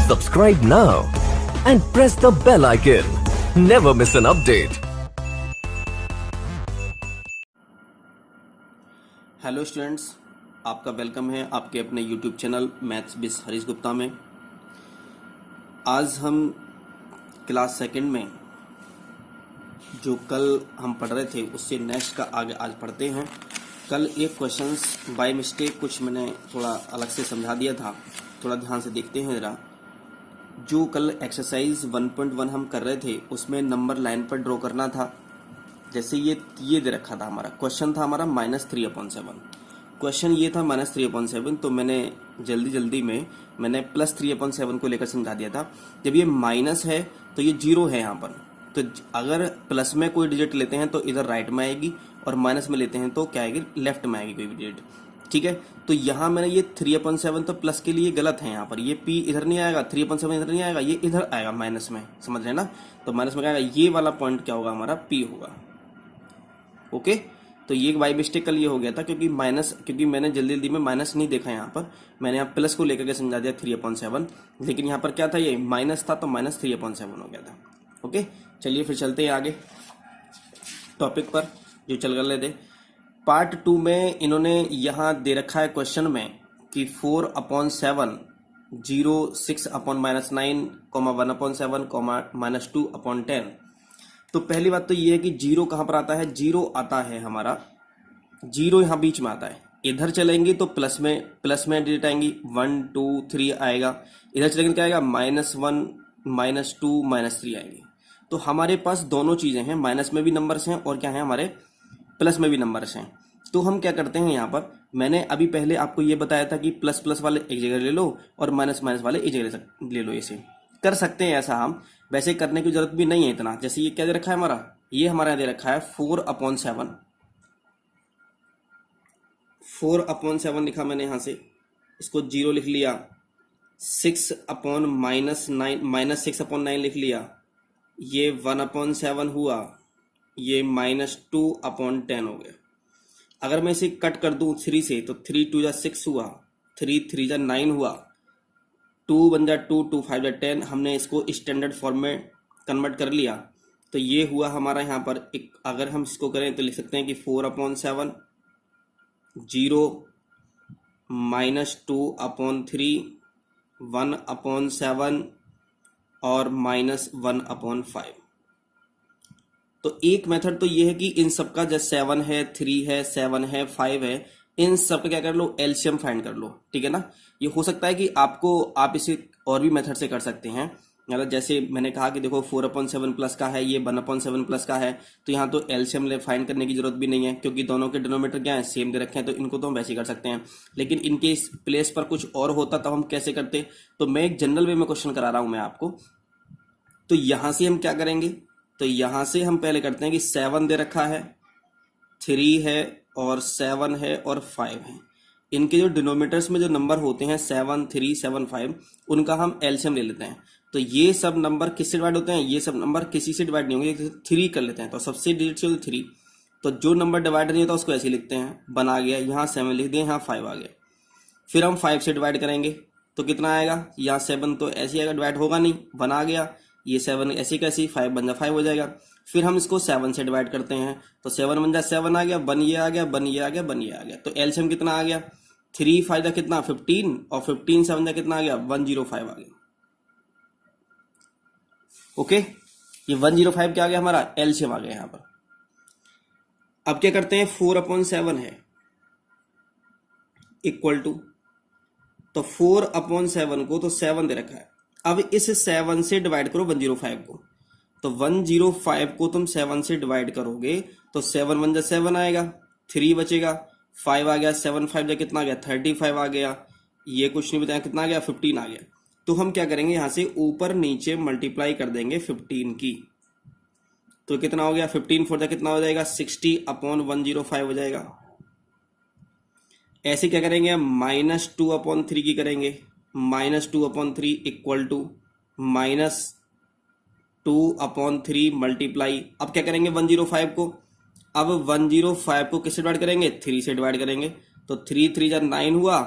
Subscribe now and press the bell icon. Never miss an update. Hello students, आपका welcome है आपके अपने YouTube channel maths बिस हरीश गुप्ता में। आज हम क्लास सेकंड में जो कल हम पढ़ रहे थे उससे नेक्स्ट का आगे आज पढ़ते हैं। कल एक क्वेश्चंस बाय मिस्टेक कुछ मैंने थोड़ा अलग से समझा दिया था, थोड़ा ध्यान से देखते हैं ज़रा। जो कल एक्सरसाइज 1.1 हम कर रहे थे उसमें नंबर लाइन पर ड्रॉ करना था। जैसे ये दे रखा था, हमारा क्वेश्चन था हमारा -3/7। क्वेश्चन ये था -3/7, तो मैंने जल्दी में मैंने +3/7 को लेकर समझा दिया था। जब ये माइनस है तो ये 0 है यहाँ पर, तो अगर प्लस में कोई डिजिट लेते हैं तो इधर राइट में आएगी और माइनस में लेते हैं तो क्या आएगी, लेफ्ट में आएगी कोई भी डिजिट। ठीक है, तो यहाँ मैंने ये 3/7 तो प्लस के लिए गलत है। यहाँ पर ये p इधर नहीं आएगा, 3/7 इधर नहीं आएगा, ये इधर आएगा माइनस में, समझ रहे हैं ना। तो माइनस में क्या आएगा, ये वाला पॉइंट क्या होगा हमारा, p होगा। ओके, तो ये बाई मिस्टेक कल ये हो गया था क्योंकि मैंने जल्दी में माइनस नहीं देखा। यहाँ पर मैंने यहाँ प्लस को लेकर के समझा दिया 3/7, लेकिन यहाँ पर क्या था, ये माइनस था तो -3/7 हो गया था। ओके, चलिए फिर चलते हैं आगे टॉपिक पर जो चल रहे थे। पार्ट 2 में इन्होंने यहाँ दे रखा है क्वेश्चन में कि 4/7, 0, 6/-9, 1/7, -2/10। तो पहली बात तो ये है कि 0 कहाँ पर आता है, 0 आता है हमारा, 0 यहाँ बीच में आता है। इधर चलेंगे तो प्लस में डिजिट आएंगी, 1, 2, 3 आएगा। इधर चलेंगे क्या आएगा, -1, -2, -3 आएंगे। तो हमारे पास दोनों चीजें हैं, माइनस में भी नंबर्स हैं और क्या है हमारे प्लस में भी नंबर्स हैं। तो हम क्या करते हैं, यहाँ पर मैंने अभी पहले आपको ये बताया था कि प्लस वाले एक जगह ले लो और माइनस वाले एक जगह ले लो। ऐसे कर सकते हैं, ऐसा हम वैसे करने की जरूरत भी नहीं है इतना। जैसे ये क्या दे रखा है हमारा, ये हमारा दे रखा है 4/7, 4/7 लिखा मैंने यहाँ से, इसको 0 लिख लिया, 6/9 लिख लिया, ये 1/7 हुआ, ये -2/10 हो गया। अगर मैं इसे कट कर दूं 3 से तो 3 2 जा 6 हुआ, 3 3 जा 9 हुआ, 2 1 जा 2, 2 5 जा 10। हमने इसको स्टैंडर्ड फॉर्म में कन्वर्ट कर लिया तो ये हुआ हमारा यहाँ पर एक, अगर हम इसको करें तो लिख सकते हैं कि 4/7, 0, -2/3, 1/7 और -1/5। तो एक मेथड तो ये है कि इन सब का जैसे 7 है, 3 है, 7 है, 5 है, इन सब का क्या कर लो, एलसीएम फाइंड कर लो। ठीक है ना। ये हो सकता है कि आप इसे और भी मेथड से कर सकते हैं। मतलब जैसे मैंने कहा कि देखो 4/7 प्लस का है, ये 1/7 प्लस का है, तो यहाँ तो एलसीएम फाइंड करने की जरूरत भी नहीं है क्योंकि दोनों के डिनोमिनेटर क्या है, सेम दे रखे हैं, तो इनको तो हम वैसे ही कर सकते हैं। लेकिन इनके इस प्लेस पर कुछ और होता तो हम कैसे करते, तो मैं एक जनरल वे में क्वेश्चन करा रहा हूं मैं आपको। तो यहां से हम क्या करेंगे, तो यहां से हम पहले करते हैं कि 7 दे रखा है, 3 है और 7 है और 5 है। इनके जो डिनोमिनेटर्स में जो नंबर होते हैं 7, 3, 7, 5, उनका हम एलसीएम ले लेते हैं। तो ये सब नंबर किससे डिवाइड होते हैं, ये सब नंबर किसी से डिवाइड नहीं होंगे, 3 कर लेते हैं। तो सबसे डिजिट से 3, तो जो नंबर डिवाइड नहीं होता उसको ऐसे लिखते हैं, बना गया, यहाँ 7 लिख दिए, यहाँ 5 आ गया। फिर हम 5 से डिवाइड करेंगे तो कितना आएगा, यहाँ 7 तो ऐसे आएगा, डिवाइड होगा नहीं, बना गया, ये 7 ऐसी कैसी, 5 बन जा 5 हो जाएगा। फिर हम इसको 7 से डिवाइड करते हैं तो 7 बन जा 7 आ गया, 1 ये आ गया, 1 ये आ गया, 1 ये आ गया। तो एलसीएम कितना आ गया, 3 5 जा कितना 15 और 15 7 जा कितना आ गया, 105 आ गया। ओके, ये 105 क्या आ गया हमारा, एलसीएम आ गया यहाँ पर। अब क्या करते हैं, 4/7 है इक्वल टू, तो 4/7 को तो 7 दे रखा है, अब इस 7 से डिवाइड करो 105 को। तो 105 को तुम 7 से डिवाइड करोगे तो 7 1 जा 7 आएगा, 3 बचेगा, 5 आ गया, 7 5 जा कितना आ गया, 35 आ गया, ये कुछ नहीं बताया कितना आ गया, 15 आ गया। तो हम क्या करेंगे, यहां से ऊपर नीचे मल्टीप्लाई कर देंगे 15 की, तो कितना हो गया, 15 4 जा कितना हो जाएगा, 60/105 हो जाएगा। ऐसे क्या करेंगे, -2/3 की करेंगे, -2/3 इक्वल टू -2/3 मल्टीप्लाई, अब क्या करेंगे 105 को, अब 105 को किससे डिवाइड करेंगे, 3 से डिवाइड करेंगे, तो 3 3 जा 9 हुआ,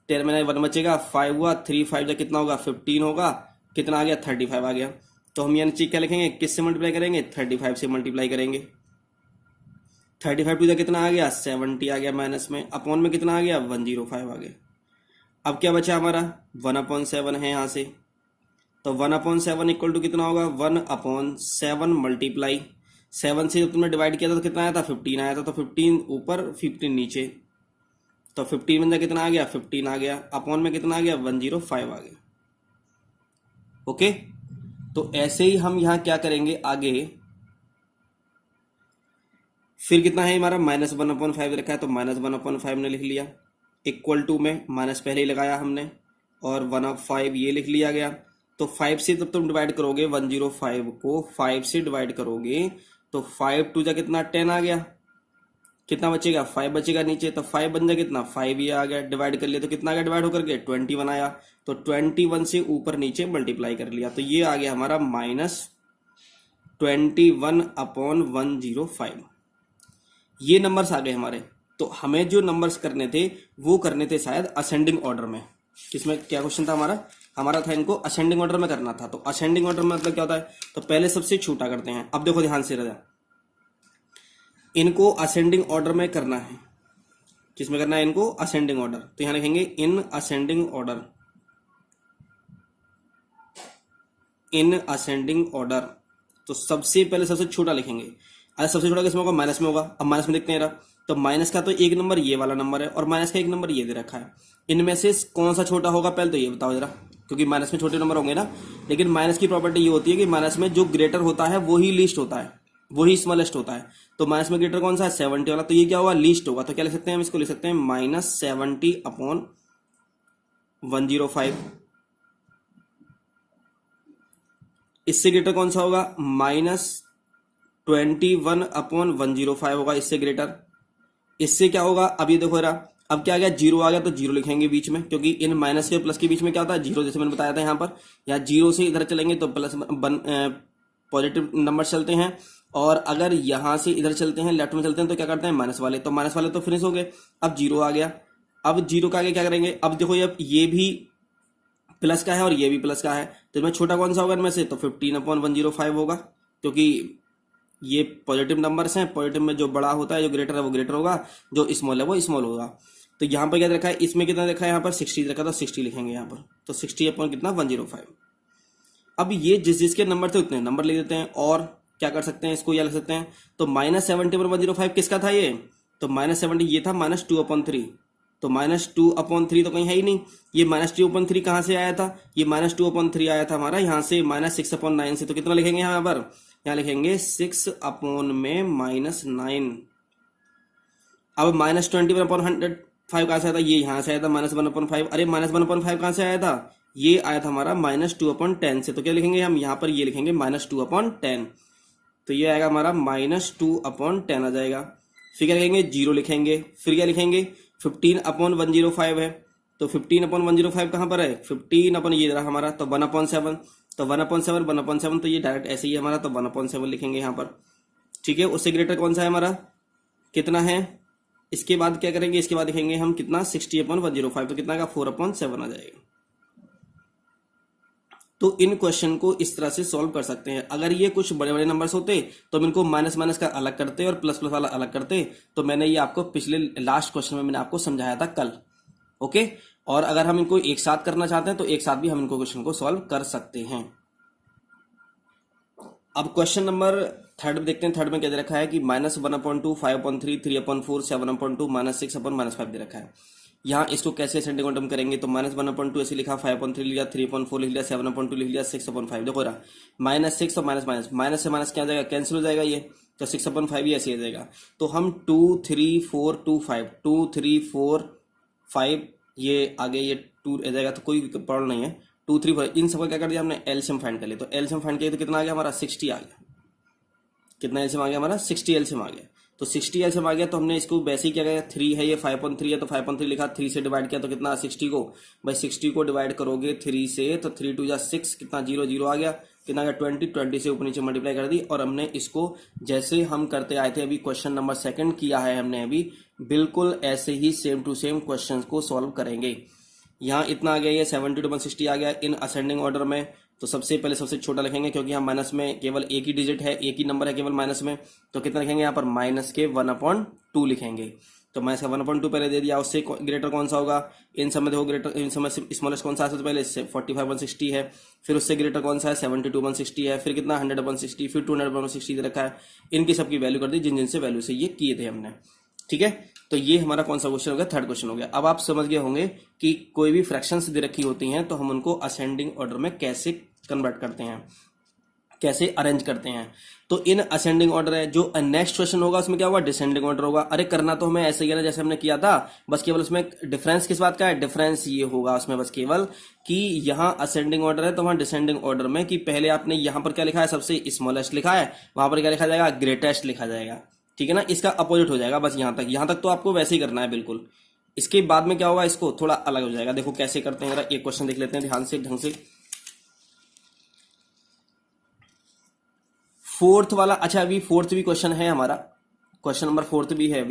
10 में 1 बचेगा, 5 हुआ, 3 5 जा कितना होगा 15 होगा, कितना आ गया 35 आ गया। तो हम यानी चीज क्या लिखेंगे, किससे मल्टीप्लाई करेंगे 35 से मल्टीप्लाई करेंगे। 35 टू जा कितना आ गया 70 आ गया माइनस में, अपॉन में कितना आ गया 105 आ गया। अब क्या बचा हमारा 1/7 है यहाँ से, तो 1/7 इक्वल टू कितना होगा 1/7 मल्टीप्लाई 7 से तुमने डिवाइड किया था तो कितना आया था 15 आया था, तो 15 ऊपर 15 नीचे, तो 15 में कितना आ गया 15 आ गया, अपॉन में कितना आ गया 105 आ गया। ओके, तो ऐसे ही हम यहाँ क्या करेंगे आगे, फिर कितना है हमारा -1/5 रखा है, तो -1/5 ने लिख लिया, इक्वल टू में माइनस पहले ही लगाया हमने, और 1/5 ये लिख लिया गया। तो 5 से जब तुम डिवाइड करोगे 105 को 5 से डिवाइड करोगे तो 5 टू जा कितना 10 आ गया, कितना बचेगा 5 बचेगा नीचे, तो 5 बन जा कितना 5 ये आ गया, डिवाइड कर लिया तो कितना आ गया डिवाइड होकर के 21 आया, तो 21 से ऊपर नीचे मल्टीप्लाई कर लिया, तो ये आ गया हमारा -21/105। ये नंबर्स आ गए हमारे। तो हमें जो नंबर्स करने थे वो करने थे शायद असेंडिंग ऑर्डर में। किसमें क्या क्वेश्चन था हमारा था इनको असेंडिंग ऑर्डर में करना था। तो असेंडिंग ऑर्डर में मतलब क्या होता है, तो पहले सबसे छोटा करते हैं। अब देखो ध्यान से रहा, इनको असेंडिंग ऑर्डर में करना है। किसमें करना है इनको असेंडिंग ऑर्डर, तो यहां लिखेंगे in ascending order, in ascending order. तो सबसे पहले सबसे छोटा लिखेंगे। अरे सबसे छोटा किसमें होगा माइनस में होगा। अब माइनस में देखते हैं रहा, तो माइनस का तो एक नंबर ये वाला नंबर है और माइनस का एक नंबर ये दे रखा है। इनमें से कौन सा छोटा होगा पहले तो ये बताओ जरा, क्योंकि माइनस में छोटे नंबर होंगे ना। लेकिन माइनस की प्रॉपर्टी ये होती है कि माइनस में जो ग्रेटर होता है वो ही लीस्ट होता है, वही स्मॉलेस्ट होता है। तो माइनस में ग्रेटर कौन सा है 70 वाला, तो ये क्या होगा लीस्ट होगा। तो क्या लिख सकते हैं हम इसको, लिख सकते हैं -70/105। इससे ग्रेटर कौन सा होगा -21/105 होगा, इससे ग्रेटर। इससे क्या होगा, अब ये देखो रहा, अब क्या आ गया जीरो आ गया, तो जीरो लिखेंगे बीच में, क्योंकि इन माइनस के प्लस के बीच में क्या होता है जीरो, जैसे मैंने बताया था यहाँ पर। या जीरो से इधर चलेंगे तो प्लस पॉजिटिव नंबर चलते हैं, और अगर यहां से इधर चलते हैं लेफ्ट में चलते हैं तो क्या करते हैं माइनस वाले, तो माइनस वाले तो फिनिश हो गए। अब जीरो आ गया, अब जीरो का आगे क्या करेंगे, अब देखो ये भी प्लस का है और ये भी प्लस का है, तो इसमें छोटा कौन सा होगा इनमें से, तो 15/105 होगा, क्योंकि ये पॉजिटिव नंबर्स हैं। पॉजिटिव में जो बड़ा होता है, जो ग्रेटर है वो ग्रेटर होगा, जो स्मॉल है वो स्मॉल होगा। तो यहाँ पर क्या रखा है, इसमें कितना रखा है यहाँ पर 60 रखा था, 60 लिखेंगे यहाँ पर, तो 60 कितना 105। अब ये जिस जिसके नंबर थे उतने नंबर लिख देते हैं, और क्या कर सकते हैं इसको या लिख सकते हैं, तो -70/105 किसका था ये, तो -70 ये था -2/3, तो -2/3 तो कहीं है ही नहीं। ये -2/3 कहां से आया था, ये -2/3 आया था हमारा यहाँ से -6/9 से। तो कितना लिखेंगे यहाँ पर, यहाँ लिखेंगे 6/9। अब -21/105 कहां से आया था, ये यहाँ से आया था -1/5। अरे -1/5 कहां से आया था, ये आया था हमारा -2/10 से। तो क्या लिखेंगे हम यहाँ पर, ये लिखेंगे -2/10, तो ये आएगा हमारा -2/10 आ जाएगा। फिर क्या लिखेंगे जीरो लिखेंगे, फिर क्या लिखेंगे 15/105 है, तो 15/105 कहां पर है 15 ये रहा हमारा, तो 1/7, तो 1/7 तो ये डायरेक्ट ऐसे ही हमारा, तो 1/7 लिखेंगे यहाँ पर। ठीक है, उससे ग्रेटर कौन सा है हमारा, कितना है। इसके बाद क्या करेंगे, इसके बाद लिखेंगे हम कितना 60/105, तो कितना का 4/7 आ जाएगा। तो इन क्वेश्चन को इस तरह से सॉल्व कर सकते हैं। अगर ये कुछ बड़े बड़े नंबर्स होते तो हम इनको माइनस माइनस का अलग करते और प्लस प्लस वाला अलग करते। तो मैंने ये आपको पिछले लास्ट क्वेश्चन में मैंने आपको समझाया था कल। ओके, और अगर हम इनको एक साथ करना चाहते हैं तो एक साथ भी हम इनको क्वेश्चन को सॉल्व कर सकते हैं। अब क्वेश्चन नंबर 3 देखते हैं। 3 में क्या दे रखा है कि -1/2, 5/3, 3/4, 7/2, -6/-5 दे रखा है। यहाँ इसको कैसे असेंडिंग ऑर्डर में करेंगे, तो -1/2 ऐसे लिखा, 5/3 लिखा, 3/4 लिख लिया, 7/2 लिख लिया, 6/5 देखो रहा, -6 और माइनस से माइनस क्या जाएगा कैंसिल हो जाएगा ये, तो 6/5 ही ऐसे आ जाएगा। तो हम 2 3 4 2 5 2 3 4 5 ये आगे ये 2 आ जाएगा, तो कोई प्रॉब्लम नहीं है। 2 3 4 इन सबका क्या कर दिया हमने एलसीएम फाइंड कर लिया। तो एलसीएम फाइंड किया तो कितना आ गया हमारा 60 आ गया। कितना एलसीएम आ गया हमारा 60 एलसीएम आ गया। तो 60 एलसीएम आ गया, तो हमने इसको वैसे ही क्या किया, 3 है ये 5/3 है, तो 5/3 लिखा, 3 से डिवाइड किया तो कितना 60 को, भाई 60 को डिवाइड करोगे 3 से, तो 3 2 6 कितना 0 0 आ गया, कितना गया 20 से ऊपर नीचे मल्टीप्लाई कर दी। और हमने इसको जैसे हम करते आए थे, अभी क्वेश्चन नंबर 2 किया है हमने अभी, बिल्कुल ऐसे ही सेम टू सेम क्वेश्चन को सॉल्व करेंगे। यहाँ इतना आ गया, ये 70/160 आ गया इन असेंडिंग ऑर्डर में। तो सबसे पहले सबसे छोटा लिखेंगे, क्योंकि यहाँ माइनस में केवल एक ही डिजिट है, एक ही नंबर है केवल माइनस में। तो कितना लिखेंगे यहाँ पर, माइनस के 1/2 लिखेंगे। तो माइनस का 1/2 पहले दे दिया। उससे ग्रेटर कौन सा होगा, इन सब में देखो ग्रेटर, इन सब में स्मॉलेस्ट कौन सा है, सबसे पहले 45/160 है। फिर उससे ग्रेटर कौन सा है, 72/160 है। फिर कितना 100/160, फिर 200/160 दे रखा है। इनकी सबकी वैल्यू कर दी जिन जिन से वैल्यू से ये किए थे हमने। ठीक है, तो ये हमारा कौन सा क्वेश्चन हो गया, थर्ड क्वेश्चन हो गया। अब आप समझ गए होंगे कि कोई भी फ्रैक्शंस दे रखी होती हैं तो हम उनको असेंडिंग ऑर्डर में कैसे कन्वर्ट करते हैं, कैसे अरेंज करते हैं। तो इन असेंडिंग ऑर्डर है। जो नेक्स्ट क्वेश्चन होगा उसमें क्या होगा, डिसेंडिंग ऑर्डर होगा। अरे करना तो हमें ऐसे ही है ना जैसे हमने किया था, बस केवल उसमें डिफरेंस किस बात का है, डिफरेंस ये होगा उसमें बस केवल कि यहाँ असेंडिंग ऑर्डर है तो वहां डिसेंडिंग ऑर्डर में कि पहले आपने यहाँ पर क्या लिखा है, सबसे स्मॉलेस्ट लिखा है, वहां पर क्या लिखा जाएगा, ग्रेटेस्ट लिखा जाएगा। ठीक है ना, इसका अपोजिट हो जाएगा बस यहाँ तक तो आपको वैसे ही करना है बिल्कुल। इसके बाद में क्या होगा, इसको थोड़ा अलग हो जाएगा। देखो कैसे करते हैं, एक क्वेश्चन देख लेते हैं ध्यान से ढंग से। फोर्थ वाला, अच्छा अभी फोर्थ भी क्वेश्चन है हमारा, क्वेश्चन नंबर फोर्थ भी है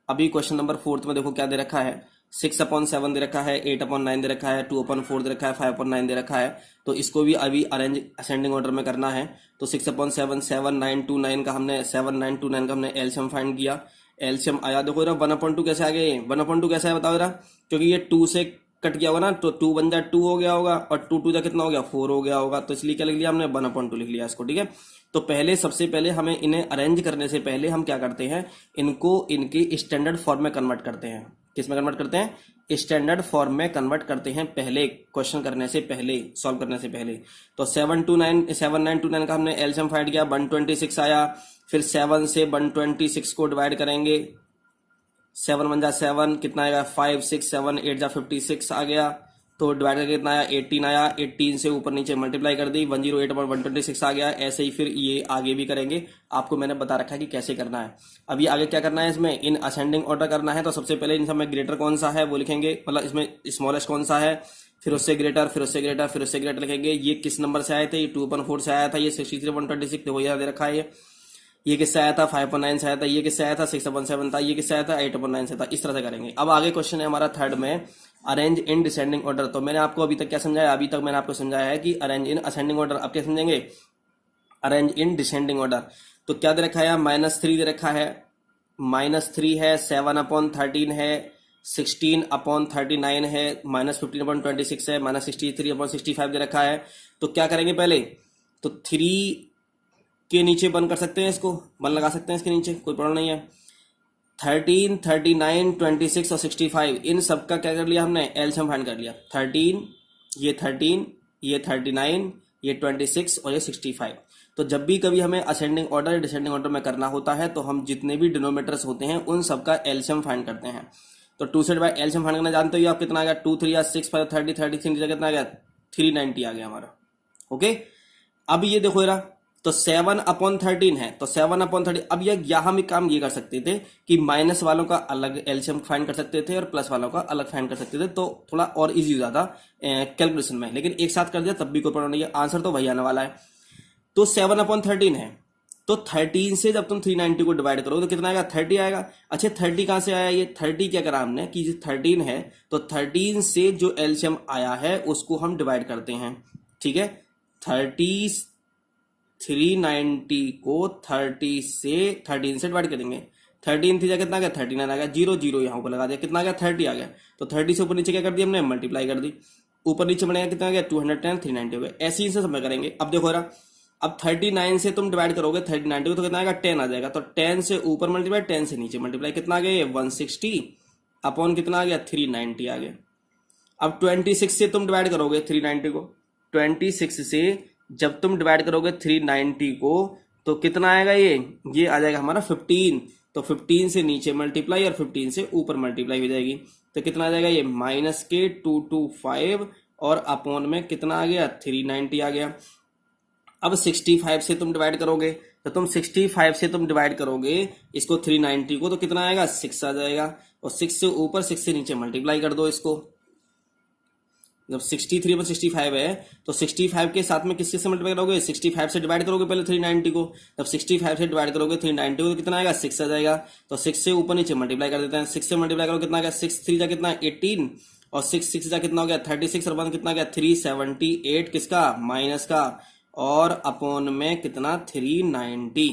अभी क्वेश्चन नंबर फोर्थ में देखो क्या दे रखा है, 6/7 दे रखा है, 8/9 दे रखा है, 2/4 दे रखा है, 5/9 दे रखा है। तो इसको भी अभी अरेंज असेंडिंग ऑर्डर में करना है। तो 6/7 7,929 का हमने 7,929 का हमने एलसीएम फाइंड किया। एलसीएम आया, देखो जरा 1/2 कैसे आ गया, 1/2 कैसे है बताओ जरा, क्योंकि ये 2 से कट गया होगा ना, तो 2 बन जा 2 हो गया होगा, और 2 2 जा कितना हो गया, 4 हो गया होगा। तो इसलिए क्या लिख लिया हमने, 1/2 लिख लिया इसको। ठीक है, तो पहले सबसे पहले हमें इन्हें अरेंज करने से पहले हम क्या करते हैं, इनको इनके स्टैंडर्ड फॉर्म में कन्वर्ट करते हैं। किस में कन्वर्ट करते हैं, स्टैंडर्ड फॉर्म में कन्वर्ट करते हैं पहले, क्वेश्चन करने से पहले, सॉल्व करने से पहले। तो 7,929 का हमने एलसीएम फाइंड किया, 126 आया। फिर 7 से 126 को डिवाइड करेंगे, 7 1 जा 7, कितना आएगा 5 6 7 8 जा 56 आ गया। तो डिवाइड करके कितना आया, 18 आया। 18 से ऊपर नीचे मल्टीप्लाई कर दी, 108/126 आ गया। ऐसे ही फिर ये आगे भी करेंगे, आपको मैंने बता रखा है कि कैसे करना है। अभी आगे क्या करना है, इसमें इन असेंडिंग ऑर्डर करना है। तो सबसे पहले इन सब में ग्रेटर कौन सा है वो लिखेंगे, मतलब इसमें स्मॉलेस्ट कौन सा है, फिर उससे ग्रेटर, फिर उससे ग्रेटर, फिर उससे ग्रेटर लिखेंगे। ये किस नंबर से आए थे, ये 2/4 से आया था, ये 63/126 देखो यहाँ दे रखा है। ये किससे आया था, 5/9 से आया था। ये किससे आया था, 6/7 था। ये किससे आया था, 8/9 से था। इस तरह से करेंगे। अब आगे क्वेश्चन है हमारा थर्ड में, अरेंज इन डिसेंडिंग ऑर्डर। तो मैंने आपको अभी तक क्या समझाया, अभी तक मैंने आपको समझाया है कि अरेंज इन असेंडिंग ऑर्डर। अब क्या समझेंगे, अरेंज इन डिसेंडिंग ऑर्डर। तो क्या दे रखा है, -3 दे रखा है, -3 है, 7/13 है, 16/39 है, -15/26 है, -63/65 दे रखा है। तो क्या करेंगे पहले, तो 3 के नीचे बन कर सकते हैं, इसको बन लगा सकते हैं इसके नीचे, कोई प्रॉब्लम नहीं है। 13, 39, 26 और 65 इन सब का क्या कर लिया हमने, एलसीएम फाइंड कर लिया। 13, ये 39, ये 26 और ये 65। तो जब भी कभी हमें असेंडिंग ऑर्डर डिसेंडिंग ऑर्डर में करना होता है तो हम जितने भी डिनोमिनेटर्स होते हैं उन सब का एलसीएम फाइंड करते हैं। तो 2 से डिवाइड एलसीएम फाइंड करना जानते हो आप, कितना आ गया, 2 3 या 6 5 30 33 कितना आ गया, 390 आ गया हमारा। ओके, अब ये देखो जरा, तो 7/13 है, तो 7/13। अब यहाँ हम काम ये कर सकते थे कि माइनस वालों का अलग एलसीएम फाइंड कर सकते थे और प्लस वालों का अलग फाइंड कर सकते थे, तो थोड़ा और इजी हो जाता कैलकुलेशन में। लेकिन एक साथ कर दिया तब भी कोई प्रॉब्लम नहीं है, आंसर तो वही आने वाला है। तो 7/13 है, तो 13 से जब तुम 390 को डिवाइड करो तो कितना आएगा, 30 आएगा। अच्छा 30 कहां से आया, ये 30 क्या करा हमने कि 13 है, तो 13 से जो एलसीएम आया है उसको हम डिवाइड करते हैं। ठीक है, 390 को 13 से डिवाइड करेंगे। 13 थी कितना आ गया, 39 आ गया। 0 0 यहाँ पर लगा दिया, कितना आ गया, 30 आ गया। तो 30 से ऊपर नीचे क्या कर दिया हमने, मल्टीप्लाई कर दी। ऊपर नीचे बनेगा कितना आ गया, 210, 390 हो गया। ऐसे ही से सब करेंगे। अब देखो रहा, अब 39 से तुम डिवाइड करोगे 390 को तो कितना आएगा, 10 आ जाएगा। तो 10 से ऊपर मल्टीप्लाई, 10 से नीचे मल्टीप्लाई, कितना आ गया, 160 अपॉन कितना आ गया, 390 आ गया। अब 26 से तुम डिवाइड करोगे 390 को, 26 से जब तुम डिवाइड करोगे 390 को तो कितना आएगा, ये आ जाएगा हमारा 15। तो 15 से नीचे मल्टीप्लाई और 15 से ऊपर मल्टीप्लाई हो जाएगी। तो कितना आ जाएगा, ये -225 और अपॉन में कितना आ गया, 390 आ गया। अब 65 से तुम डिवाइड करोगे, तो तुम 65 से तुम डिवाइड करोगे इसको 390 को, तो कितना आएगा, 6 आ जाएगा। और 6 से ऊपर 6 से नीचे मल्टीप्लाई कर दो इसको। जब 63/65 है तो 65 के साथ में किसके से मल्टीप्लाई करोगे, 65 से डिवाइड करोगे पहले 390 को। जब 65 से डिवाइड करोगे 390 को तो कितना आएगा, 6 आ जाएगा। तो 6 से ऊपर नीचे मल्टीप्लाई कर देते हैं। 6 से मल्टीप्लाई करो कितना आ गया, 6 3 जा कितना, 18 और 6 जा कितना हो गया 36 और 1 कितना गया 378 किसका माइनस का और अपॉन में कितना 390।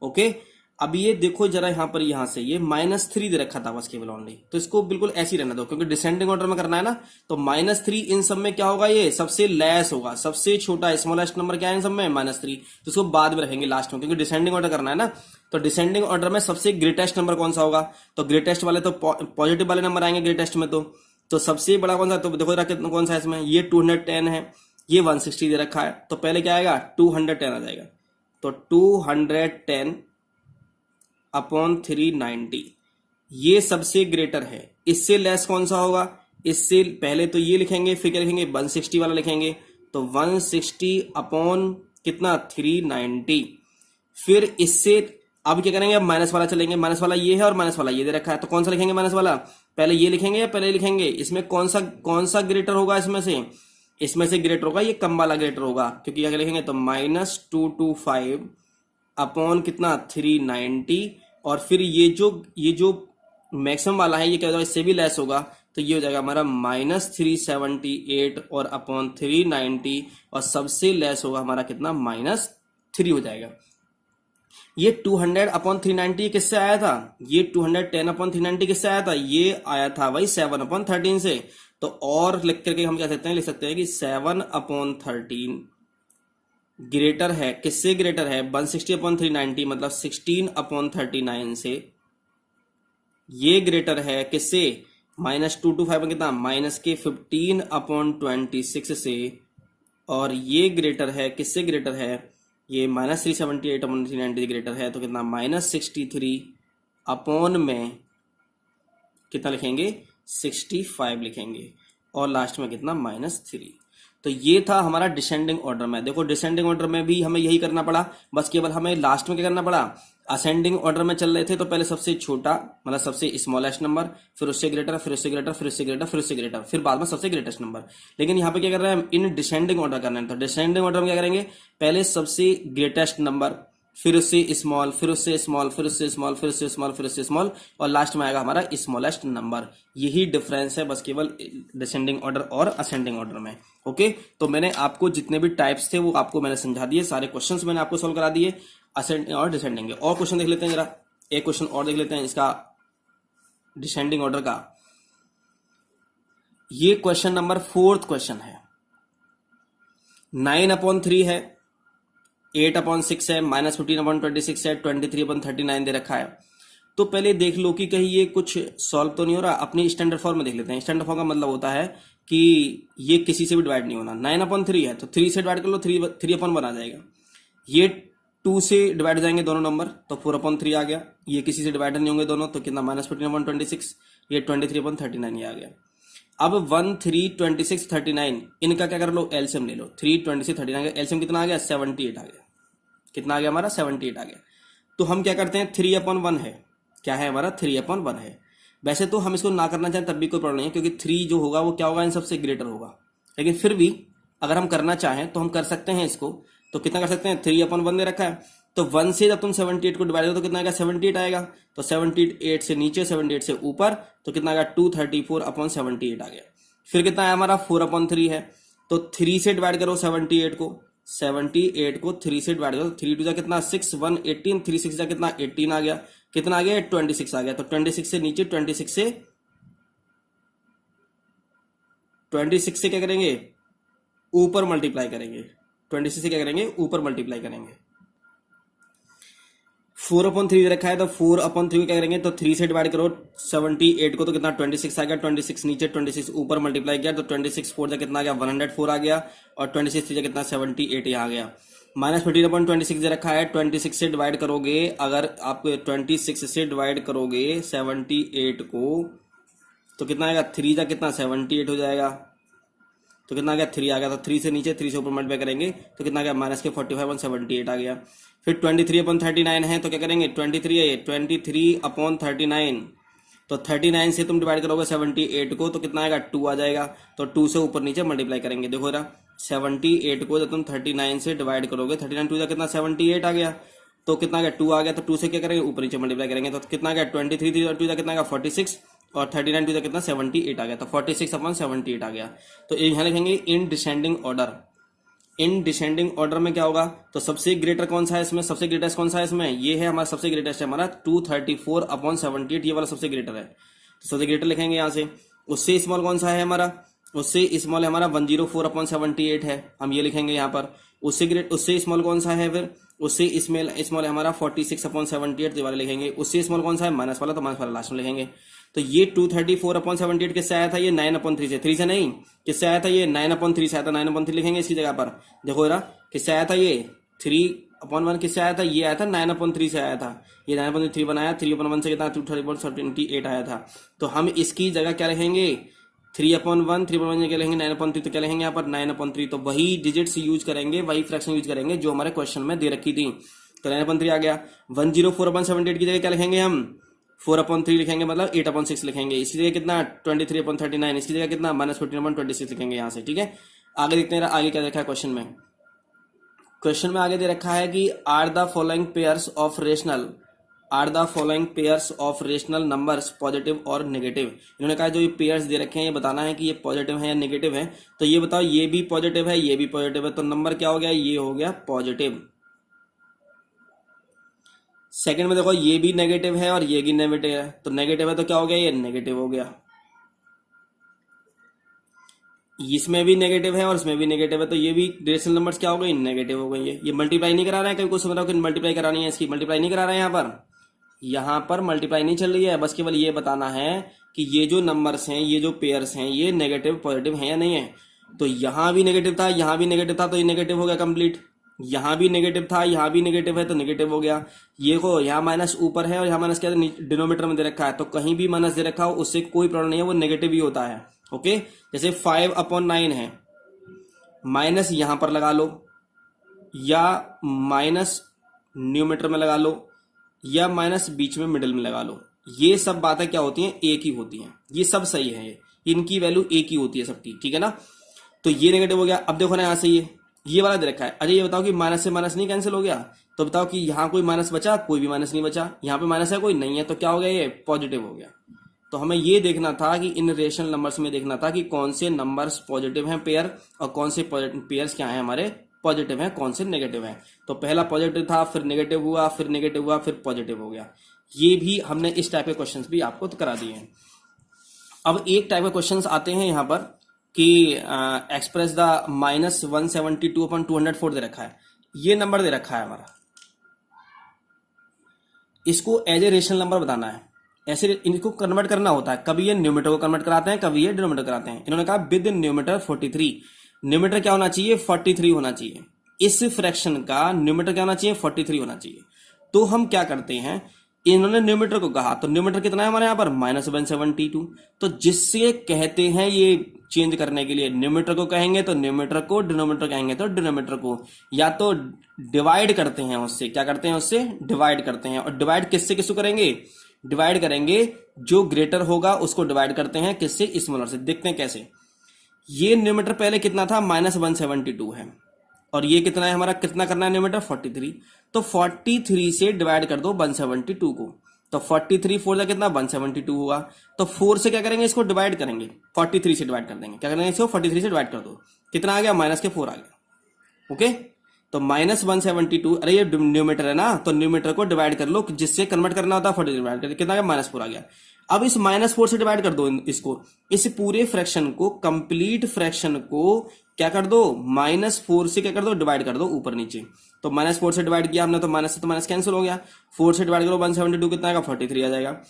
ओके अब ये देखो जरा यहाँ पर यहाँ से ये -3 दे रखा था बस केवल ओनली, तो इसको बिल्कुल ऐसे ही रहने दो क्योंकि डिसेंडिंग ऑर्डर में करना है ना। तो -3 इन सब में क्या होगा ये सबसे लेस होगा, सबसे छोटा स्मॉलेस्ट नंबर क्या है इन सब में -3, तो इसको बाद में रखेंगे लास्ट में क्योंकि डिसेंडिंग ऑर्डर करना है ना। तो डिसेंडिंग ऑर्डर में सबसे ग्रेटेस्ट नंबर कौन सा होगा, तो ग्रेटेस्ट वाले तो पॉजिटिव वाले नंबर आएंगे ग्रेटेस्ट में। तो सबसे बड़ा कौन सा, तो देखो कितना कौन सा है इसमें, ये 210 है, ये 160 दे रखा है, तो पहले क्या आएगा 210 आ जाएगा। तो 210 अपॉन 390 ये सबसे ग्रेटर है। इससे लेस कौन सा होगा, इससे पहले तो ये लिखेंगे फिर क्या लिखेंगे 160 वाला लिखेंगे, तो 160 अपॉन कितना 390। फिर इससे अब क्या करेंगे, अब माइनस वाला चलेंगे, माइनस वाला ये है और माइनस वाला ये दे रखा है, तो कौन सा लिखेंगे माइनस वाला, पहले ये लिखेंगे या पहले लिखेंगे, इसमें कौन सा ग्रेटर होगा, इसमें से ग्रेटर होगा ये कम वाला ग्रेटर होगा, क्योंकि क्या लिखेंगे तो -225 अपॉन कितना 390 और फिर ये जो मैक्सिमम वाला है ये क्या हो जाएगा इससे भी लेस होगा, तो ये हो जाएगा हमारा -378 और अपॉन 390 और सबसे लेस होगा हमारा कितना -3 हो जाएगा। ये 200 अपॉन 390 किससे आया था, ये 210 अपॉन 390 किससे आया था, ये आया था भाई 7 अपॉन 13 से। तो और लिख करके हम क्या लिख सकते हैं कि 7 अपॉन 13 ग्रेटर है, किससे ग्रेटर है 160 अपॉन 390 मतलब 16 अपॉन 39 से। ये ग्रेटर है किससे -225 में कितना माइनस के 15 अपॉन 26 से। और ये ग्रेटर है किससे ग्रेटर है, ये -378 अपॉन 390 ग्रेटर है, तो कितना -63 अपॉन में कितना लिखेंगे 65 लिखेंगे और लास्ट में कितना -3। तो ये था हमारा डिसेंडिंग ऑर्डर में। देखो डिसेंडिंग ऑर्डर में भी हमें यही करना पड़ा, बस केवल हमें लास्ट में क्या करना पड़ा, असेंडिंग ऑर्डर में चल रहे थे तो पहले सबसे छोटा मतलब सबसे स्मॉलेस्ट नंबर, फिर उससे ग्रेटर, फिर उससे ग्रेटर, फिर उससे ग्रेटर, फिर उससे ग्रेटर, फिर बाद में सबसे ग्रेटेस्ट नंबर। लेकिन यहाँ पे क्या कर रहे हैं हम, इन डिसेंडिंग ऑर्डर करना है। तो डिसेंडिंग ऑर्डर में क्या करेंगे, पहले सबसे ग्रेटेस्ट नंबर, फिर उससे स्मॉल, फिर उससे स्मॉल, फिर उससे स्मॉल, फिर उससे स्मॉल, फिर उससे स्मॉल और लास्ट में आएगा हमारा स्मॉलेस्ट नंबर। यही डिफरेंस है बस केवल डिसेंडिंग ऑर्डर और असेंडिंग ऑर्डर में। ओके तो मैंने आपको जितने भी टाइप्स थे वो आपको मैंने समझा दिए, सारे क्वेश्चंस मैंने आपको सॉल्व करा दिए असेंडिंग और डिसेंडिंग के। और क्वेश्चन देख लेते हैं जरा, एक क्वेश्चन और देख लेते हैं इसका डिसेंडिंग ऑर्डर का। ये क्वेश्चन नंबर 4th क्वेश्चन है। 9 अपॉन 3 है, 8 अपॉन 6 है, -15 अपॉन 26 है, 23 अपॉन 39 दे रखा है। तो पहले देख लो कि कहीं ये कुछ सॉल्व तो नहीं हो रहा। अपनी स्टैंडर्ड फॉर्म में देख लेते हैं। स्टैंडर्ड फॉर्म का मतलब होता है कि ये किसी से भी डिवाइड नहीं होना। 9 अपॉन 3 है तो 3 से डिवाइड कर लो, 3 अपॉन 1 आ जाएगा। ये 2 से डिवाइड हो जाएंगे दोनों नंबर, तो 4 अपॉन 3 आ गया। ये किसी से डिवाइड नहीं होंगे दोनों, तो कितना -15 अपॉन 26, ये 23 अपॉन 39 ये आ गया। अब 1, 3, 26, 39 इनका क्या कर लो, एलसीएम ले लो। 3, 26, 39 का एलसीएम कितना आ गया 78 आ गया। कितना आ गया हमारा 78 आ गया। तो हम क्या करते हैं 3 अपॉन 1 है, क्या है हमारा 3 अपॉन 1 है। वैसे तो हम इसको ना करना चाहें तब भी कोई प्रॉब्लम नहीं है, क्योंकि 3 जो होगा वो क्या होगा इन सबसे ग्रेटर होगा। लेकिन फिर भी अगर हम करना चाहें तो हम कर सकते हैं इसको। तो कितना कर सकते हैं 3 अपॉन 1 दे रखा है, तो 1 से जब तुम 78 को डिवाइड करो तो कितना आएगा 78 आएगा। तो 78 से नीचे 78 से ऊपर तो कितना आएगा 234 अपॉन 78 आ गया। फिर कितना आया हमारा 4 अपॉन 3 है, तो 3 से डिवाइड करो 78 को, 78 को 3 से डिवाइड करो, 3 2 जा कितना 6, 1 18, 3 6 जा कितना 18 आ गया। कितना आ गया 26 आ गया। तो 26 से नीचे 26 से क्या करेंगे ऊपर मल्टीप्लाई करेंगे। 26 से क्या करेंगे ऊपर मल्टीप्लाई करेंगे। 4 अपॉन 3 रखा है, तो 4 अपॉन 3 क्या करेंगे, तो 3 से डिवाइड करो 78 को, तो कितना 26 आ गया। 26 नीचे 26 ऊपर मल्टीप्लाई किया, तो 26 4 जा कितना आ गया 104 आ गया। और 26 3 जा कितना 78 यहाँ आ गया। -15 अपॉन 26 दे रखा है, 26 से डिवाइड करोगे, अगर आप 26 से डिवाइड करोगे 78 को तो कितना आएगा 3 जा कितना 78 हो जाएगा। तो कितना आ गया 3 आ गया। तो 3 से नीचे 3 से ऊपर मल्टीप्लाई करेंगे तो कितना आ गया -45 अपॉन 78 आ गया। फिर 23 अपॉन 39 है, तो क्या करेंगे 23 है, 23 अपॉन 39, तो 39 से तुम डिवाइड करोगे 78 को तो कितना आएगा 2 आ जाएगा। तो 2 से ऊपर नीचे मल्टीप्लाई करेंगे। देखो जरा 78 को जब तुम 39 से डिवाइड करोगे, 39 2 जा कितना 78 आ गया। तो कितना आ गया 2 आ गया। तो 2 से क्या करेंगे ऊपर नीचे मल्टीप्लाई करेंगे, तो कितना आ गया 23 2 जा कितना आ गया 46 और 39 टू कितना 78 आ गया, तो 46/78 आ गया। तो यहाँ लिखेंगे in descending order. In descending order में क्या होगा, तो सबसे ग्रेटर कौन सा है इसमें, सबसे ग्रेटेस्ट कौन सा है इसमें, ये है हमारा सबसे ग्रेटेस्ट है हमारा 234/78, ये वाला सबसे ग्रेटर है, तो सबसे ग्रेटर लिखेंगे यहाँ से। उससे स्मॉल कौन सा है हमारा, उससे स्मॉल है हमारा 104/78 है, हम ये लिखेंगे यहाँ पर। उससे स्मॉल कौन सा है फिर, उससे स्मॉल है हमारा 46/78, ये वाला लिखेंगे। उससे स्मॉल कौन सा है, माइनस वाला, तो माइनस वाला लास्ट में लिखेंगे। तो ये 234/78 किससे आया था, ये 9/3 से, 3 से नहीं, किससे आया था, ये 9/3 से आया था, 9/3 लिखेंगे इसकी जगह पर। देखो जरा किससे आया था, ये 3/1 किससे आया था, ये आया था 9/3 से आया था, ये 9/3 बनाया, 3/1 से कितना 234/78 आया था। तो हम इसकी जगह क्या लिखेंगे, 3/1 क्या लिखेंगे 9/3, तो क्या लिखेंगे यहाँ पर 9/3, तो वही डिजिट्स यूज करेंगे, वही फ्रैक्शन यूज करेंगे जो हमारे क्वेश्चन में दे रखी थी। तो 9/3 आ गया। 104/78 की जगह क्या लिखेंगे हम, 4/3 लिखेंगे, मतलब 8/6 लिखेंगे। इसकी जगह कितना 23/39, इसकी जगह कितना -14/26 लिखेंगे यहाँ से। ठीक है, आगे देखते हैं आगे क्या देखा है क्वेश्चन में। क्वेश्चन में आगे दे रखा है कि are the following pairs of rational numbers positive और नेगेटिव। इन्होंने कहा जो ये पेयर्स दे रखे हैं ये बताना है कि ये पॉजिटिव है या नेगेटिव है। तो ये बताओ, ये भी पॉजिटिव है, ये भी पॉजिटिव है, तो नंबर क्या हो गया, ये हो गया पॉजिटिव। सेकंड में देखो, ये भी नेगेटिव है और ये भी नेगेटिव है, तो नेगेटिव है तो क्या हो गया, ये नेगेटिव हो गया। इसमें भी नेगेटिव है और इसमें भी नेगेटिव है, तो ये भी रेशनल नंबर्स क्या हो गई, नेगेटिव हो गई है। ये मल्टीप्लाई नहीं करा रहा है, कभी कुछ समझ रहा हो कि मल्टीप्लाई करानी है, इसकी मल्टीप्लाई नहीं करा रहे हैं, यहाँ पर मल्टीप्लाई नहीं चल रही है, बस केवल ये बताना है कि ये जो नंबर्स हैं, ये जो पेयर्स हैं, ये नेगेटिव पॉजिटिव है या नहीं है। तो यहाँ भी नेगेटिव था, यहाँ भी नेगेटिव था, तो ये नेगेटिव हो गया कंप्लीट। यहाँ भी नेगेटिव था, यहाँ भी नेगेटिव है, तो नेगेटिव हो गया। ये को यहाँ माइनस ऊपर है और यहाँ माइनस क्या डिनोमीटर में दे रखा है, तो कहीं भी माइनस दे रखा हो उससे कोई प्रॉब्लम नहीं है, वो नेगेटिव ही होता है। ओके, जैसे 5/9 है, माइनस यहां पर लगा लो या माइनस न्यूमीटर में लगा लो या माइनस बीच में मिडिल में लगा लो, ये सब बातें क्या होती हैं, एक ही होती हैं, ये सब सही है, इनकी वैल्यू एक ही होती है सबकी। ठीक है ना, तो ये नेगेटिव हो गया। अब देखो ना यहाँ से ये वाला दे रखा है, अरे ये बताओ कि माइनस से माइनस नहीं कैंसिल हो गया, तो बताओ कि यहाँ कोई माइनस बचा, कोई भी माइनस नहीं बचा, यहाँ पे माइनस है कोई नहीं है, तो क्या हो गया, ये पॉजिटिव हो गया। तो हमें ये देखना था कि इन रेशनल नंबर्स में देखना था कि कौन से नंबर्स पॉजिटिव हैं पेयर, और कौन से पेयर्स क्या हैं हमारे पॉजिटिव हैं, कौन से नेगेटिव हैं। तो पहला पॉजिटिव था, फिर नेगेटिव हुआ, फिर नेगेटिव हुआ, फिर पॉजिटिव हो गया। ये भी हमने इस टाइप के क्वेश्चंस भी आपको करा दिए हैं। अब एक टाइप के क्वेश्चंस आते हैं यहाँ पर कि एक्सप्रेस द -172/204 दे रखा है, ये नंबर दे रखा है हमारा, इसको एज ए रेशनल नंबर बताना है, ऐसे इनको कन्वर्ट करना होता है। कभी ये न्यूमेटर को कन्वर्ट कराते हैं, कभी ये डिनोमीटर कराते हैं। इन्होंने कहा विद न्यूमेटर 43, न्यूमेटर क्या होना चाहिए, 43 होना चाहिए। इस फ्रैक्शन का न्यूमेटर क्या होना चाहिए, 43 होना चाहिए। तो हम क्या करते हैं, इन्होंने न्यूमेटर को कहा, तो न्यूमेटर कितना है हमारे यहाँ पर -172, तो जिससे कहते हैं ये चेंज करने के लिए न्यूमेटर को कहेंगे तो न्यूमेटर को, डिनोमीटर कहेंगे तो डिनोमीटर को, या तो डिवाइड करते हैं उससे, क्या करते हैं उससे डिवाइड करते हैं। और डिवाइड किससे किसको करेंगे, डिवाइड करेंगे जो ग्रेटर होगा उसको डिवाइड करते हैं किससे, स्मॉलर से। देखते हैं कैसे। ये न्यूमेटर पहले कितना था, -172 है, और ये कितना है हमारा, कितना करना है न्यूमेटर 43, तो 43 से डिवाइड कर दो 172 को, तो 43 4 कितना 172 हुआ। तो 4 से क्या करेंगे, इसको डिवाइड करेंगे, 43 से डिवाइड कर देंगे, क्या करेंगे इसको 43 से डिवाइड कर दो, कितना आ गया -4 आ गया। ओके, तो -172, अरे ये न्यूमेटर है ना, तो न्यूमेटर को डिवाइड कर लो, जिससे कन्वर्ट करना होता है 43 डिवाइड कर, कितना आ गया -4 आ गया। अब इस -4 से डिवाइड कर दो इसको, इस पूरे फ्रैक्शन को, कंप्लीट फ्रैक्शन को क्या कर दो, -4 से क्या कर दो, डिवाइड कर दो ऊपर नीचे। तो -4 से डिवाइड किया हमने, तो माइनस से तो माइनस कैंसिल हो गया, 4 से डिवाइड करो 172 कितना आएगा 43 आ जाएगा।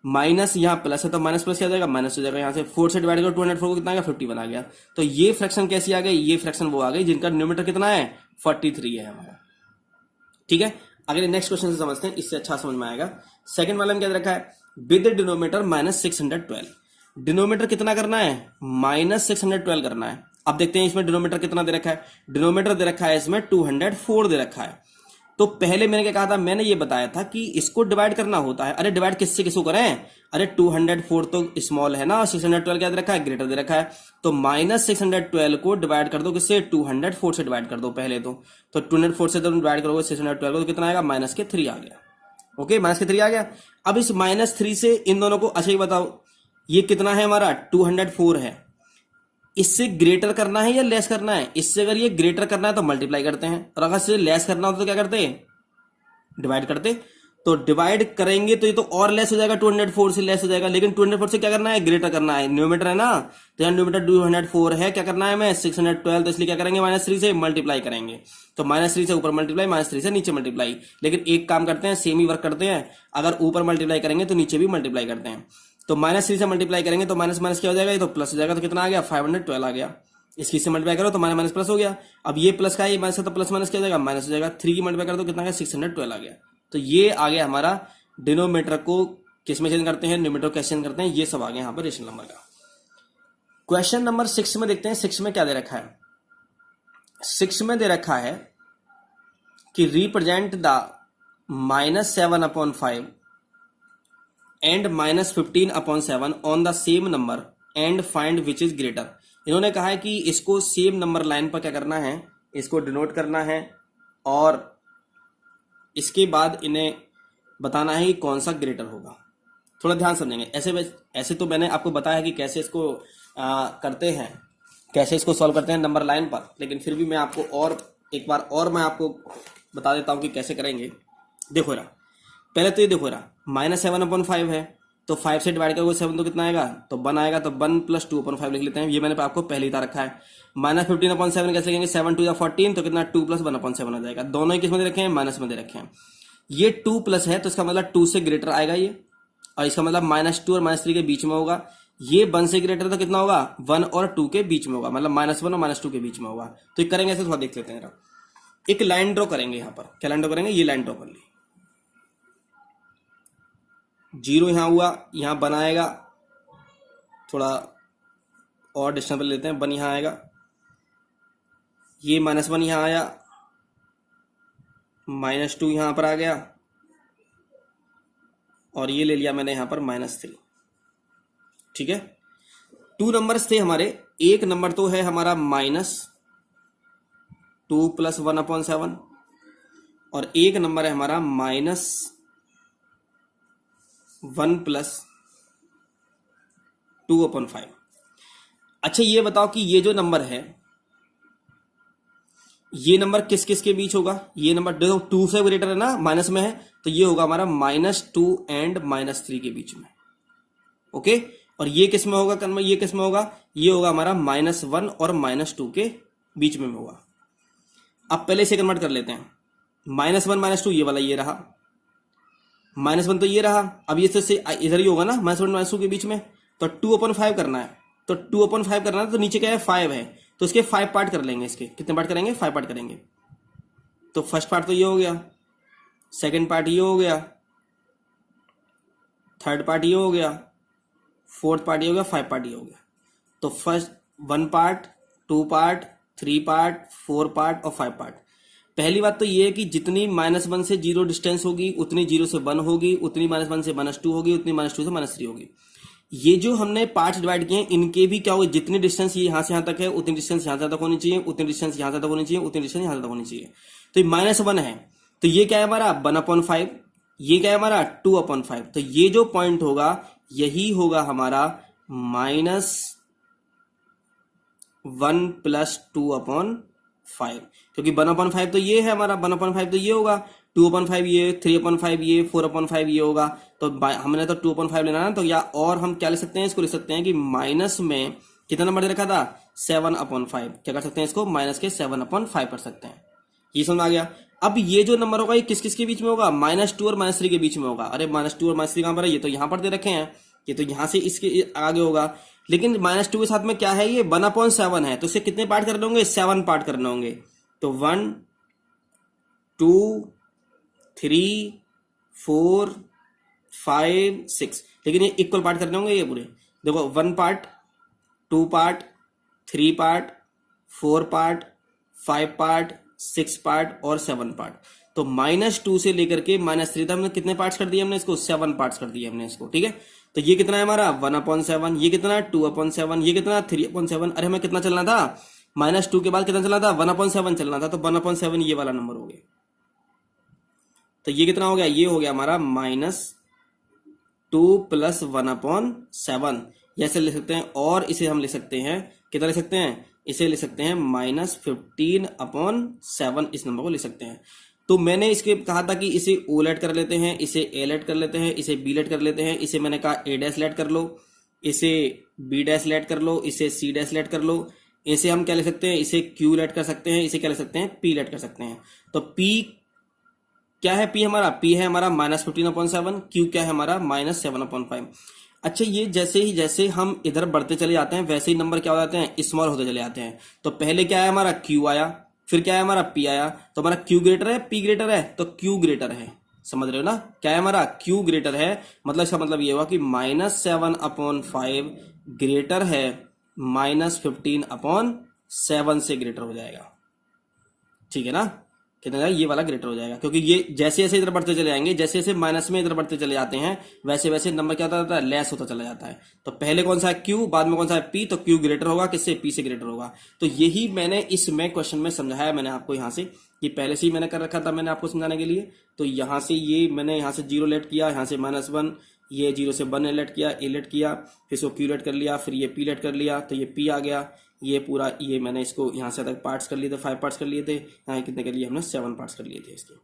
माइनस यहाँ प्लस है तो माइनस प्लस क्या जाएगा, माइनस हो जाएगा। यहाँ से 4 से डिवाइड करो 204 को कितना आएगा 51 आ गया। तो ये फ्रैक्शन कैसी आ गई, ये फ्रैक्शन वो आ गई जिनका न्यूमेटर कितना है 43 है हमारा। ठीक है, अगले नेक्स्ट क्वेश्चन से समझते हैं, इससे अच्छा समझ में आएगा। सेकंड वाला में क्या रखा है, विद डिनोमीटर -612, डिनोमीटर कितना करना है, -612 करना है। अब देखते हैं इसमें डिनोमीटर कितना दे रखा है, डिनोमीटर दे रखा है इसमें 204 दे रखा है। तो पहले मैंने क्या कहा था, मैंने ये बताया था कि इसको डिवाइड करना होता है। अरे डिवाइड किससे किसको करें, अरे 204 तो स्मॉल है ना, और 612 क्या दे रखा है, ग्रेटर दे रखा है। तो -612 को डिवाइड कर दो किससे, 204 से डिवाइड कर दो पहले तो 204 से तुम डिवाइड करोगे 612 को, तो कितना आएगा -3 आ गया। ओके, -3 आ गया। अब इस -3 से इन दोनों को, अच्छा ये बताओ ये कितना है हमारा 204 है। इससे ग्रेटर करना है या लेस करना है? इससे अगर ये ग्रेटर करना है तो मल्टीप्लाई करते हैं, और अगर इससे लेस करना हो तो क्या करते हैं? डिवाइड करते। तो डिवाइड करेंगे तो ये तो और लेस हो जाएगा, 204 से लेस हो जाएगा, लेकिन 204 से क्या करना है? ग्रेटर करना है। न्यूमरेटर है ना, तो यहाँ न्यूमरेटर 204 है, क्या करना है हमें? 612, तो इसलिए क्या करेंगे? -3 से मल्टीप्लाई करेंगे। तो -3 से ऊपर मल्टीप्लाई, -3 से नीचे मल्टीप्लाई। लेकिन एक काम करते हैं, सेम ही वर्क करते हैं, अगर ऊपर मल्टीप्लाई करेंगे तो नीचे भी मल्टीप्लाई करते हैं। तो -3 से मल्टीप्लाई करेंगे तो माइनस माइनस क्या हो जाएगा? ये तो प्लस हो जाएगा। तो कितना आ गया? 512 आ गया। इसकी से मल्टीप्लाई करो तो माइनस माइनस प्लस हो गया। अब ये प्लस का ये माइनस है तो प्लस माइनस क्या हो जाएगा? माइनस हो जाएगा। 3 की मल्टीप्लाई करो तो कितना आ गया? 612 आ गया। तो ये आ गया हमारा डिनोमीटर को किस में चेंज करते हैं, न्यूमरेटर को कैसे चेंज करते हैं, ये सब आ गया यहाँ पर रेशनल नंबर का। क्वेश्चन नंबर 6 में देखते हैं। 6 में क्या दे रखा है? 6 में दे रखा है कि represent the -7/5 and -15/7 on the same number and find which is greater. इन्होंने कहा है कि इसको सेम नंबर लाइन पर क्या करना है? इसको डिनोट करना है, और इसके बाद इन्हें बताना है कि कौन सा ग्रेटर होगा। थोड़ा ध्यान समझेंगे। ऐसे तो मैंने आपको बताया है कि कैसे इसको करते हैं, कैसे इसको सॉल्व करते हैं नंबर लाइन पर, लेकिन फिर भी मैं आपको और एक बार और मैं आपको बता देता हूं कि कैसे करेंगे। देखो रहा, पहले तो ये देखो रहा, -7/5 है, तो 5 से डिवाइड करोगे 7 तो कितना आएगा? तो 1 आएगा। तो 1 + 2/5 लिख लेते हैं। ये मैंने आपको पहले ही रखा है। -15/7 कैसे लिखेंगे? 7 2 14, तो कितना? 2 + 1/7 आ जाएगा। दोनों ही किस में दे रखे हैं? माइनस में दे रखे हैं। ये 2 प्लस है तो इसका मतलब 2 से ग्रेटर आएगा ये, और इसका मतलब -2 और -3 के बीच में होगा। ये 1 से ग्रेटर तो कितना होगा? 1 और 2 के बीच में होगा, मतलब -1 और -2 के बीच में होगा। तो ये करेंगे ऐसे, थोड़ा देख लेते हैं। एक लाइन ड्रॉ करेंगे यहाँ पर। क्या लाइन ड्रॉ करेंगे? ये लाइन ड्रॉ कर ली। 0 यहाँ हुआ, यहाँ 1 आएगा, थोड़ा और डिस्टेंस पर लेते हैं। 1 यहाँ आएगा, ये -1 यहाँ आया, -2 यहां पर आ गया, और ये ले लिया मैंने यहां पर -3। ठीक है, 2 नंबर्स थे हमारे। एक नंबर तो है हमारा -2 + 1/7, और एक नंबर है हमारा -1 + 2/5। अच्छा ये बताओ कि ये जो नंबर है, ये नंबर किस किस के बीच होगा? ये नंबर देखो 2 से ग्रेटर है ना, माइनस में है, तो ये होगा हमारा -2 एंड -3 के बीच में। ओके, और ये किस में होगा? ये किस में होगा? ये होगा हमारा -1 और -2 के बीच में होगा। अब पहले इसे कन्वर्ट कर लेते हैं। -1 -2 ये वाला ये रहा, -1 तो ये रहा। अब ये से इधर ही होगा ना, -1 -2 के बीच में, तो 2/5 करना है। तो 2/5 करना है, तो नीचे क्या है? 5 है, तो इसके 5 पार्ट कर लेंगे। इसके कितने पार्ट करेंगे? 5 पार्ट करेंगे। तो फर्स्ट पार्ट तो ये हो गया, सेकंड पार्ट ये हो गया, थर्ड पार्ट ये हो गया, फोर्थ पार्ट ये हो गया, 5 पार्ट ये हो गया। तो first 1 part, 2 part, 3 part, 4 part और 5 पार्ट। पहली बात तो ये है कि जितनी -1 से 0 डिस्टेंस होगी, उतनी 0 से 1 होगी, उतनी -1 से -2 होगी, उतनी -2 से -3 होगी। ये जो हमने पार्ट्स डिवाइड किए हैं, इनके भी क्या होगा? जितनी डिस्टेंस ये यहां से यहां तक है, उतनी डिस्टेंस यहां तक होनी चाहिए, उतनी डिस्टेंस यहां तक होनी चाहिए, उतनी डिस्टेंस यहां तक होनी चाहिए। तो ये -1 है, तो ये क्या है हमारा? 1/5। ये क्या है हमारा? 2/5। तो ये जो पॉइंट होगा यही होगा हमारा -1 + 2/5, क्योंकि 1/5 तो ये है हमारा, 1/5 तो ये होगा, 2/5 ये, 3/5 ये, 4/5 ये होगा। तो हमने तो 2/5 लेना है, तो या और हम क्या ले सकते हैं? इसको ले सकते हैं कि माइनस में कितना नंबर दे रखा था? 7/5। क्या कर सकते हैं इसको? माइनस के 7/5 कर सकते हैं। ये समझ आ गया। अब ये जो नंबर होगा ये किस किस के बीच में होगा? -2 और -3 के बीच में होगा। अरे -2 और -3 कहां पर है? ये तो यहां पर दे रखे हैं, ये तो यहां से इसके आगे होगा। लेकिन -2 के साथ में क्या है? ये 1/7 है, तो इसे कितने पार्ट करने होंगे? 7 पार्ट करने होंगे। तो 1 2 3 4 5 6, लेकिन ये इक्वल पार्ट करने होंगे ये पूरे। देखो 1 part, 2 part, 3 part, 4 part, 5 part, 6 part और 7 पार्ट। तो -2 से लेकर के -3 तक हमने कितने पार्ट्स कर दिए? हमने इसको 7 पार्ट्स कर दिए हमने इसको। ठीक है, तो ये कितना है हमारा? 1/7। ये कितना है? 2/7। ये कितना? 3/7। अरे हमें कितना चलना था? -2 के बाद कितना चलना था? 1/7 चलना था। तो 1/7 ये वाला नंबर हो गया। तो ये कितना हो गया? ये हो गया हमारा 2 प्लस 1/7 ऐसे लिख सकते हैं। और इसे हम लिख सकते हैं, कितना लिख सकते हैं, इसे लिख सकते हैं -15/7 इस नंबर को लिख सकते हैं। तो मैंने इसके कहा था कि इसे ओ लेट कर लेते हैं, इसे ए लेट कर लेते हैं, इसे बी लेट कर लेते हैं, इसे मैंने कहा ए डैश लेट कर लो, इसे बी डैश लेट कर लो, इसे सी डैश लेट कर लो, इसे हम क्या लिख सकते हैं, इसे क्यू लेट कर सकते हैं, इसे क्या लिख सकते हैं, पी लेट कर सकते हैं। तो पी क्या है, पी हमारा, पी है हमारा -15/7, क्यू क्या है हमारा -7/5। अच्छा, ये जैसे हम इधर बढ़ते चले जाते हैं वैसे ही नंबर क्या हो जाते हैं, स्मॉल होते चले जाते हैं। तो पहले क्या है हमारा, क्यू आया, फिर क्या है हमारा, पी आया। तो हमारा क्यू ग्रेटर है, पी ग्रेटर है, तो क्यू ग्रेटर है, समझ रहे हो ना, क्या है हमारा, क्यू ग्रेटर है। मतलब इसका मतलब ये हुआ कि -7/5 ग्रेटर है -15/7 से ग्रेटर हो जाएगा, ठीक है ना। कितना जाएगा, ये वाला ग्रेटर हो जाएगा, क्योंकि ये जैसे जैसे इधर बढ़ते चले जाएंगे, जैसे जैसे माइनस में इधर बढ़ते चले जाते हैं, वैसे वैसे नंबर क्या होता जाता है, लेस होता चला जाता है। तो पहले कौन सा है, क्यू, बाद में कौन सा है, पी। तो क्यू ग्रेटर होगा किससे, पी से ग्रेटर होगा। तो यही मैंने इसमें क्वेश्चन में समझाया मैंने आपको यहाँ से, कि पहले से ही मैंने कर रखा था मैंने आपको समझाने के लिए। तो यहाँ से ये मैंने यहाँ से 0 लेट किया, यहाँ से -1, ये 0 से 1 लेट किया, ए लेट किया, फिर इसको क्यू लेट कर लिया, फिर ये पी लेट कर लिया, तो ये पी आ गया। ये पूरा ये मैंने इसको यहाँ से तक पार्ट्स कर लिए थे, 5 पार्ट्स कर लिए थे, यहाँ कितने कर लिए हमने, 7 पार्ट्स कर लिए थे इसके,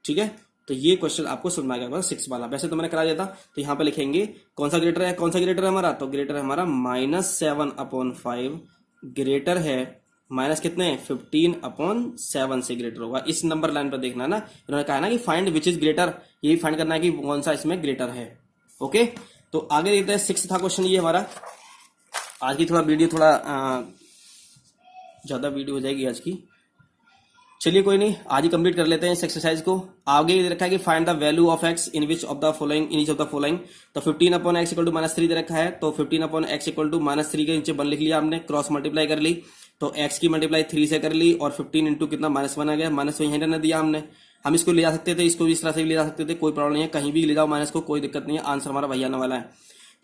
ठीक है। तो ये क्वेश्चन आपको समझ में आ गया 6 वाला, वैसे तो मैंने करा दिया था। तो यहाँ पे लिखेंगे कौन सा ग्रेटर है, कौन सा ग्रेटर है हमारा, तो ग्रेटर है हमारा -7/5 ग्रेटर है माइनस कितने, 15/7 से ग्रेटर होगा। इस नंबर लाइन पर देखना ना, उन्होंने कहा ना कि फाइंड विच इज ग्रेटर, यही फाइंड करना है कि कौन सा इसमें ग्रेटर है। ओके, तो आगे देखते हैं 6 था क्वेश्चन ये हमारा। आज की थोड़ा वीडियो थोड़ा ज्यादा वीडियो हो जाएगी आज की, चलिए कोई नहीं, आज ही कंप्लीट कर लेते हैं इस एक्सरसाइज को। आगे दे रखा है कि find the value of x in which of the following, in each of the following. तो 15/x = -3 दे रखा है, तो 15/x = -3 के नीचे 1 लिख लिया हमने, क्रॉस मल्टीप्लाई कर ली, तो x की मल्टीप्लाई 3 से कर ली, और 15 इंटू कितना -1 आ गया, माइनस यहीं रहने दिया हमने। हम इसको ले जा सकते थे, इसको भी इस तरह से भी ले जा सकते थे, कोई प्रॉब्लम नहीं है, कहीं भी ले जाओ माइनस को, कोई दिक्कत नहीं है, आंसर हमारा वही आने वाला है।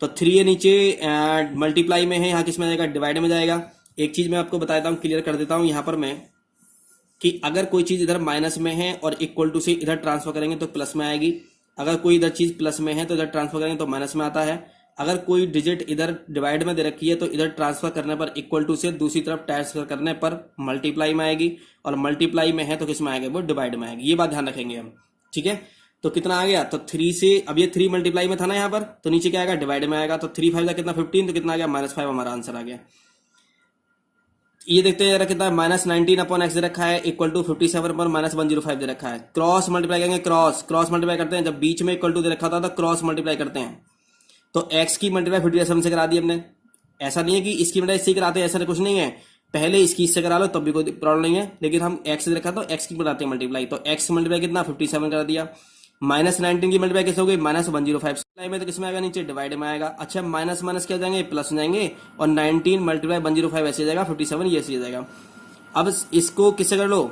तो 3 है नीचे, मल्टीप्लाई में है, यहाँ किस में जाएगा, डिवाइड में जाएगा। एक चीज मैं आपको बता देता हूँ, क्लियर कर देता हूँ यहाँ पर मैं, कि अगर कोई चीज इधर माइनस में है और इक्वल टू से इधर ट्रांसफर करेंगे तो प्लस में आएगी, अगर कोई इधर चीज प्लस में है तो इधर ट्रांसफर करेंगे तो माइनस में आता है। अगर कोई डिजिट इधर डिवाइड में दे रखी है तो इधर ट्रांसफर करने पर इक्वल टू से दूसरी तरफ ट्रांसफर करने पर मल्टीप्लाई में आएगी, और मल्टीप्लाई में है तो किस में आएगा, वो डिवाइड में आएगी। ये बात ध्यान रखेंगे हम, ठीक है। तो कितना आ गया, तो 3 से, अब ये 3 मल्टीप्लाई में था ना यहाँ पर, तो नीचे क्या आएगा, डिवाइड में आएगा। तो 3 5 कितना 15, तो कितना आ गया, -5 हमारा आंसर आ गया। ये देखते हैं जरा कितना, -19/x दे रखा है, इक्वल टू 57 पर -105 दे रखा है। क्रॉस मल्टीप्लाई करेंगे, क्रॉस मल्टीप्लाई करते हैं, जब बीच में इक्वल टू दे रखा था तो क्रॉस मल्टीप्लाई करते हैं। तो x की मल्टीप्लाई 57 से करा दी हमने, ऐसा नहीं है कि इसकी मल्टीप्लाई इससे कराते हैं, ऐसा कुछ नहीं है, पहले इसकी इससे करा लो तब भी कोई प्रॉब्लम नहीं है, लेकिन हम x से रखा तो x की बनाते हैं मल्टीप्लाई। तो x मल्टीप्लाई कितना 57 करा दिया, -19 की मल्टीप्लाई किस हो गई, -105 में, तो किसमें आएगा, नीचे डिवाइड में आएगा। अच्छा, माइनस माइनस क्या हो जाएंगे, प्लस हो जाएंगे, और 19 मल्टीप्लाई 105 ऐसे जाएगा, 57 ये ऐसे जाएगा। अब इसको किससे कर लो,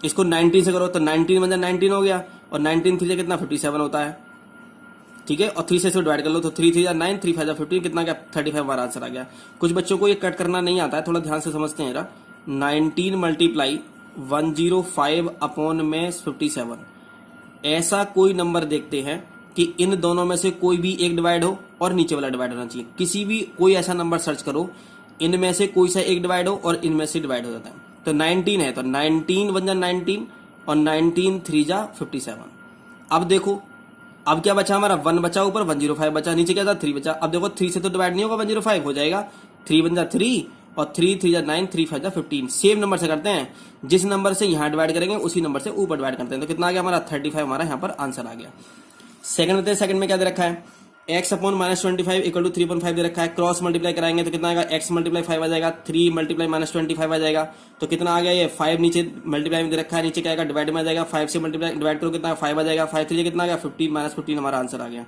इसको 19 से करो, तो 19 बन जाए 19 हो गया, और 19 3 से कितना 57 होता है, ठीक है। और 3 से इसको डिवाइड कर लो, तो 3 3 9, 3 5 15 कितना गया, 35 हमारा आंसर आ गया। कुछ बच्चों को ये कट करना नहीं आता है, थोड़ा ध्यान से समझते हैं जरा। 19 मल्टीप्लाई 105/57, ऐसा कोई नंबर देखते हैं कि इन दोनों में से कोई भी एक डिवाइड हो और नीचे वाला डिवाइड होना चाहिए। किसी भी कोई ऐसा नंबर सर्च करो, इनमें से कोई सा एक डिवाइड हो और इनमें से डिवाइड हो जाता है। तो 19 है, तो 19 बन जा 19, और 19 3 जा 57। अब देखो, अब क्या बचा हमारा, 1 बचा ऊपर, 105 बचा, नीचे क्या था 3 बचा। अब देखो 3 से तो डिवाइड नहीं होगा, 105 हो जाएगा, 3 बन जा 3, और 3 3 जा 9, 3 5 जा 15। सेम नंबर से करते हैं, जिस नंबर से यहाँ डिवाइड करेंगे उसी नंबर से ऊपर डिवाइड करते हैं। तो कितना आ गया हमारा 35 हमारा यहाँ पर आंसर आ गया। सेकंड में सेकंड में क्या दे रखा है, x/-25 = 3.5 दे रखा है। क्रॉस मल्टीप्लाई कराएंगे तो कितना आएगा, x मल्टीप्लाई 5 आ जाएगा, 3 मल्टीप्लाई -25 आ जाएगा। तो कितना आ गया, ये 5 नीचे मल्टीप्लाई में दे रखा है, नीचे क्या आएगा, डिवाइड में आ जाएगा। 5 से मल्टीप्लाई डिवाइड करो कितना, 5 आ जाएगा। 5 3 कितना आ गया, 15 -15 हमारा आंसर आ गया।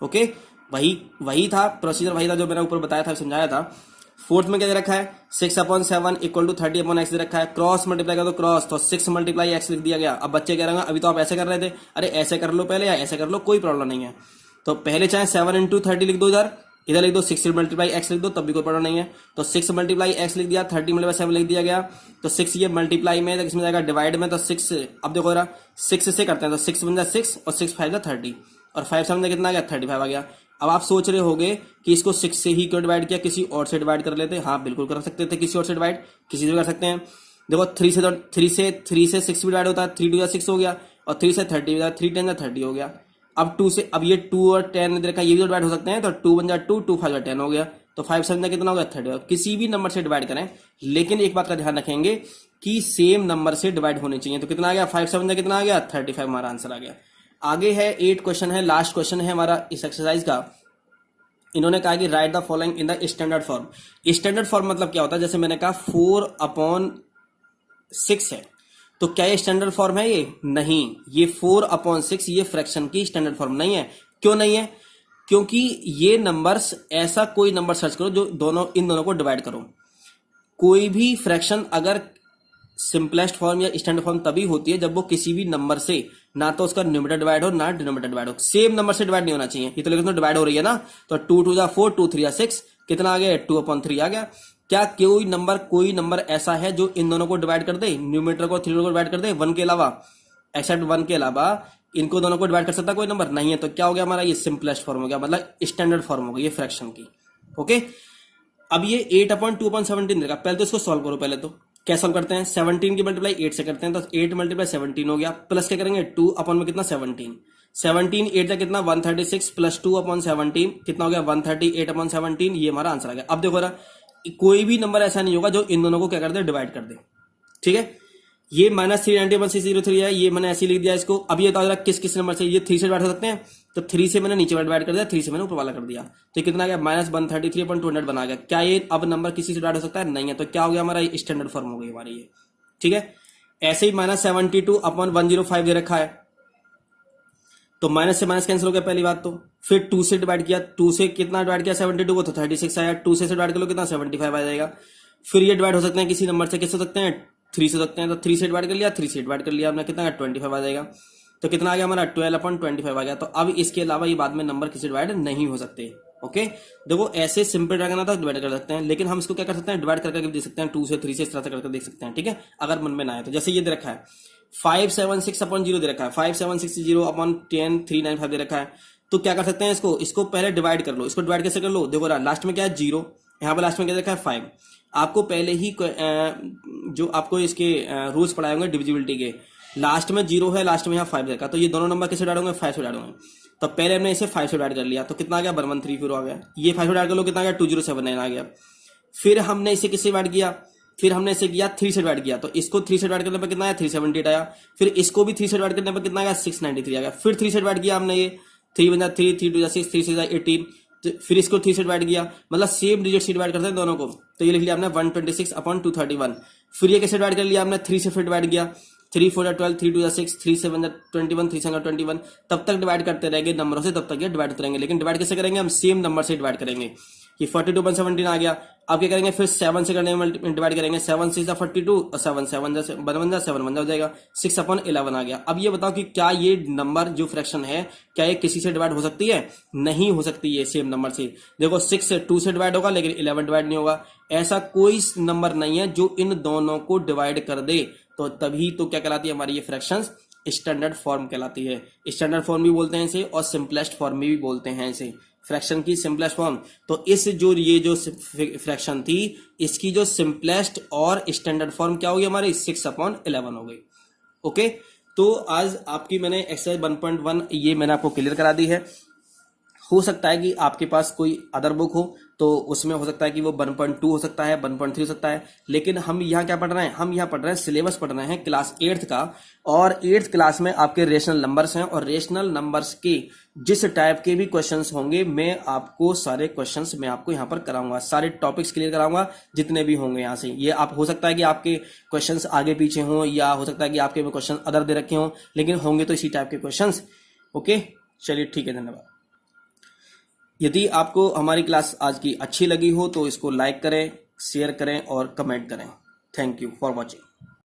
ओके, वही था प्रोसीजर, वही था जो मैंने ऊपर बताया था, समझाया था। फोर्थ में क्या दे रखा है, 6/7 = 30/x दे रखा है। क्रॉस मल्टीप्लाई कर दो, क्रॉस, तो 6 × x लिख दिया गया। अब बच्चे कह रहे हैं अभी तो आप ऐसे कर रहे थे, अरे ऐसे कर लो पहले या ऐसे कर लो, कोई प्रॉब्लम नहीं है। तो पहले चाहे 7 × 30 लिख दो, इधर लिख दो 6 × x लिख दो, तब भी कोई प्रॉब्लम नहीं है। तो 6 × x लिख दिया, 30 × 7 लिख दिया गया। तो 6 ये मल्टीप्लाई में, तो किसमें जाएगा, डिवाइड में। तो 6, अब देखो जरा 6 से करते हैं, तो 6 बन जा 6, और 6 5 जा 30। और 5 7 कितना आ गया 35 आ गया। अब आप सोच रहे होगे कि इसको 6 से ही क्यों डिवाइड किया, किसी और से डिवाइड कर लेते। हाँ बिल्कुल कर सकते थे किसी और से डिवाइड, किसी से भी कर सकते हैं। देखो 3 से 6 भी डिवाइड होता है, 3 2 6 हो गया, और 3 से 30 हो गया, 3 10 30 हो गया। अब 2 से, अब ये 2 और 10 देखा ये भी तो डिवाइड हो सकते हैं, तो 2 1 2 2 5 10 हो गया, तो 5 7 कितना हो गया 30। किसी भी नंबर से डिवाइड करें, लेकिन एक बात का ध्यान रखेंगे कि सेम नंबर से डिवाइड होने चाहिए। तो कितना आ गया 5 7 कितना आ गया 35 हमारा आंसर आ गया। आगे है 8 क्वेश्चन है, लास्ट क्वेश्चन है हमारा इस एक्सरसाइज का। इन्होंने कहा कि right the following in the standard form. Standard form मतलब क्या होता है, जैसे मैंने कहा 4/6 है, तो क्या ये स्टैंडर्ड फॉर्म है? ये नहीं, ये 4/6 ये फ्रैक्शन की स्टैंडर्ड फॉर्म नहीं है। क्यों नहीं है? क्योंकि ये नंबर्स, ऐसा कोई नंबर सर्च करो जो इन दोनों को डिवाइड करो। कोई भी फ्रैक्शन अगर सिंपलेस्ट फॉर्म या स्टैंडर्ड फॉर्म तभी होती है जब वो किसी भी नंबर से, ना तो उसका न्यूमरेटर डिवाइड हो ना डिनोमिनेटर डिवाइड हो, सेम नंबर से डिवाइड नहीं होना चाहिए। ये तो लेकिन तो डिवाइड हो रही है ना, तो 2 2 4 2 3 6 कितना आ गया 2/3 आ गया। क्या कोई नंबर ऐसा है जो इन दोनों को डिवाइड कर दे, न्यूमरेटर को 3 को डिवाइड कर दे 1 के अलावा, एक्सेप्ट 1 के अलावा इनको दोनों को डिवाइड कर सकता कोई नंबर नहीं है। तो क्या हो गया हमारा, ये सिंपलेस्ट फॉर्म हो गया, मतलब स्टैंडर्ड फॉर्म हो गई ये फ्रैक्शन की। ओके, अब ये 8/2/17 देगा। पहले तो इसको सॉल्व करो। पहले तो क्या सॉल्व करते हैं, 17 की मल्टीप्लाई 8 से करते हैं, तो 8 × 17 हो गया, प्लस क्या करेंगे 2 अपन में कितना 17 8 का कितना 136 प्लस 2/17 कितना हो गया 138/17, ये हमारा आंसर आ गया। अब देखो ना, कोई भी नंबर ऐसा नहीं होगा जो इन दोनों को क्या कर दे, डिवाइड कर दे। ठीक है, ये -390/603 है, ये मैंने ऐसे लिख दिया इसको। अब ये बता किस किस नंबर से, ये 3 से डिवाइड हो सकते हैं, तो 3 से मैंने नीचे डिवाइड कर दिया, 3 से मैंने ऊपर वाला कर दिया, तो कितना आ गया -133/200 बना गया। क्या ये अब नंबर किसी से डिवाइड हो सकता है? नहीं है। तो क्या हो गया हमारा, स्टैंडर्ड फॉर्म हो गई हमारी ये। ठीक है, ऐसे ही -72/105 दे रखा है, तो माइनस से माइनस कैंसिल हो गया पहली बात तो। फिर 2 से डिवाइड किया, 2 से कितना डिवाइड किया 72 को, तो 36 आया। 2 से डिवाइड कर लो कितना 75 आ जाएगा। फिर ये डिवाइड हो सकते हैं किसी नंबर से, किस हो सकते हैं 3 से सकते हैं, तो 3 से डिवाइड कर लिया, 3 से डिवाइड कर लिया हमने, कितना 25 आ जाएगा। तो कितना आ गया हमारा 12/25 आ गया। तो अब इसके अलावा ये बाद में नंबर किसी डिवाइड नहीं हो सकते। ओके, देखो ऐसे सिंपल ड्रा करना था डिवाइड कर सकते हैं, लेकिन हम इसको क्या कर सकते हैं, डिवाइड करके देख सकते हैं 2 से 3 से इस तरह से करके देख सकते हैं। ठीक है, अगर मन में ना आए तो। जैसे ये दे रखा है 576/0 दे रखा है, 5760/10 395 दे रखा है, तो क्या कर सकते हैं इसको पहले डिवाइड कर लो। इसको डिवाइड कैसे कर लो, देखो लास्ट में क्या है 0, यहाँ पर लास्ट में क्या देखा है 5। आपको पहले ही जो आपको इसके रूल्स पढ़ाए होंगे डिविजिबिलिटी के, लास्ट में 0 है, लास्ट में यहाँ 5 देखा, तो ये दोनों नंबर किसे डिवाइड होंगे 5 से डिवाइड होंगे। तो पहले हमने इसे 5 से डिवाइड कर लिया, तो कितना आ गया 113 आ गया। ये 5 से डिवाइड कर लो कितना आ गया 2079 आ गया। फिर हमने इसे किससे डिवाइड किया, फिर हमने इसे किया 3 से डिवाइड किया, तो इसको 3 से डिवाइड करने पर कितना आया 378 आया। फिर इसको भी 3 से डिवाइड करने पर कितना आया 693 आ गया। फिर 3 से डिवाइड किया हमने, ये 3 × 3 3 2 6 3 6 18, फिर इसको 3 से डिवाइड किया, मतलब सेम डिजिट से डिवाइड करते हैं दोनों को, तो ये लिख लिया हमने 126/231। फिर ये कैसे डिवाइड कर लिया हमने 3 से फिर डिवाइड किया, 3 4 12 3 2 6 3 7 21 3 7 21, तब तक डिवाइड करते रहेंगे नंबरों से, तब तक ये डिवाइड होते रहेंगे। लेकिन डिवाइड कैसे करेंगे, हम सेम नंबर से डिवाइड करेंगे। ये 42/17 आ गया। अब क्या करेंगे, फिर 7 से करने में डिवाइड करेंगे, 7 6 42 और 7 7 7 हो जाएगा, 6/11 आ गया। अब ये बताओ कि क्या ये नंबर जो फ्रैक्शन है, क्या ये किसी से डिवाइड हो सकती है? नहीं हो सकती है सेम नंबर से। देखो 6 से 2 से डिवाइड होगा, लेकिन 11 डिवाइड नहीं होगा। ऐसा कोई नंबर नहीं है जो इन दोनों को डिवाइड कर दे, तो तभी तो क्या कहलाती है हमारी ये फ्रैक्शंस, स्टैंडर्ड फॉर्म कहलाती है। स्टैंडर्ड फॉर्म भी बोलते हैं इसे, और सिंपलेस्ट फॉर्म भी बोलते हैं इसे, फ्रैक्शन की सिंपलेस्ट फॉर्म। तो इस ये जो फ्रैक्शन थी, इसकी जो सिंपलेस्ट और स्टैंडर्ड फॉर्म क्या होगी हमारी 6/11 हो गई। ओके, तो आज आपकी मैंने एक्सरसाइज 1.1 ये मैंने आपको क्लियर करा दी है। हो सकता है कि आपके पास कोई अदर बुक हो, तो उसमें हो सकता है कि वो 1.2 हो सकता है, 1.3 हो सकता है, लेकिन हम यहाँ क्या पढ़ रहे हैं, हम यहाँ पढ़ रहे हैं सिलेबस पढ़ रहे हैं क्लास 8th का। और 8th क्लास में आपके रेशनल नंबर्स हैं, और रेशनल नंबर्स के जिस टाइप के भी क्वेश्चंस होंगे, मैं आपको सारे क्वेश्चंस मैं आपको यहाँ पर कराऊंगा, सारे टॉपिक्स क्लियर कराऊंगा जितने भी होंगे यहाँ से। ये आप हो सकता है कि आपके क्वेश्चंस आगे पीछे हों, या हो सकता है कि आपके क्वेश्चन अदर दे रखे हों, लेकिन होंगे तो इसी टाइप के क्वेश्चंस। ओके, चलिए ठीक है, धन्यवाद। यदि आपको हमारी क्लास आज की अच्छी लगी हो तो इसको लाइक करें, शेयर करें और कमेंट करें। Thank you for watching.